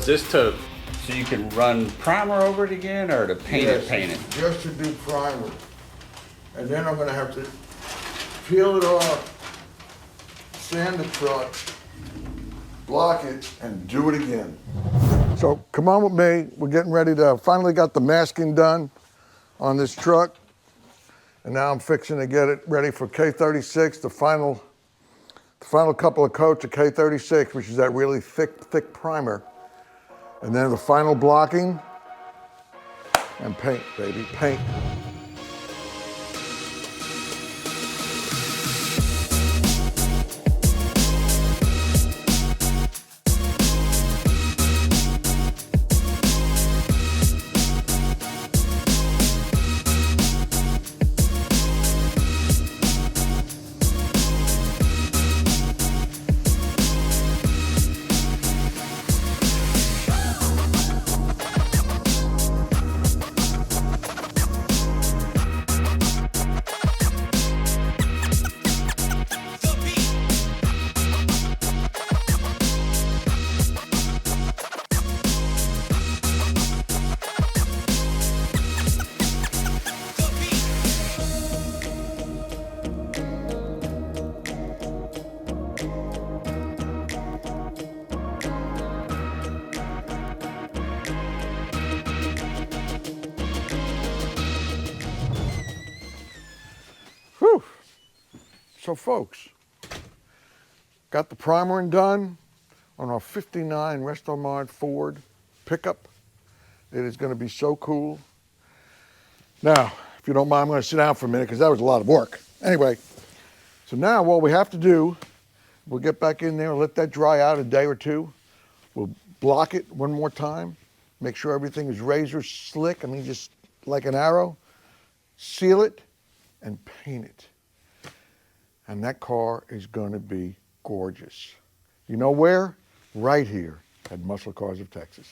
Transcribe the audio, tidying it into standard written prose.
this so you can run primer over it again, or to paint it? Just to do primer. And then I'm gonna have to peel it off, sand the truck, block it, and do it again. So come on with me. We're getting ready to, finally got the masking done on this truck. And now I'm fixing to get it ready for K36, the final couple of coats of K36, which is that really thick primer. And then the final blocking and paint, baby, paint. Whew. So folks, got the primering done on our 59 Restomod Ford pickup. It is gonna be so cool. Now, if you don't mind, I'm gonna sit down for a minute because that was a lot of work. Anyway, so now what we have to do, we'll get back in there, let that dry out a day or two. We'll block it one more time, make sure everything is razor slick, I mean just like an arrow, seal it, and paint it. And that car is gonna be gorgeous. You know where? Right here at Muscle Cars of Texas.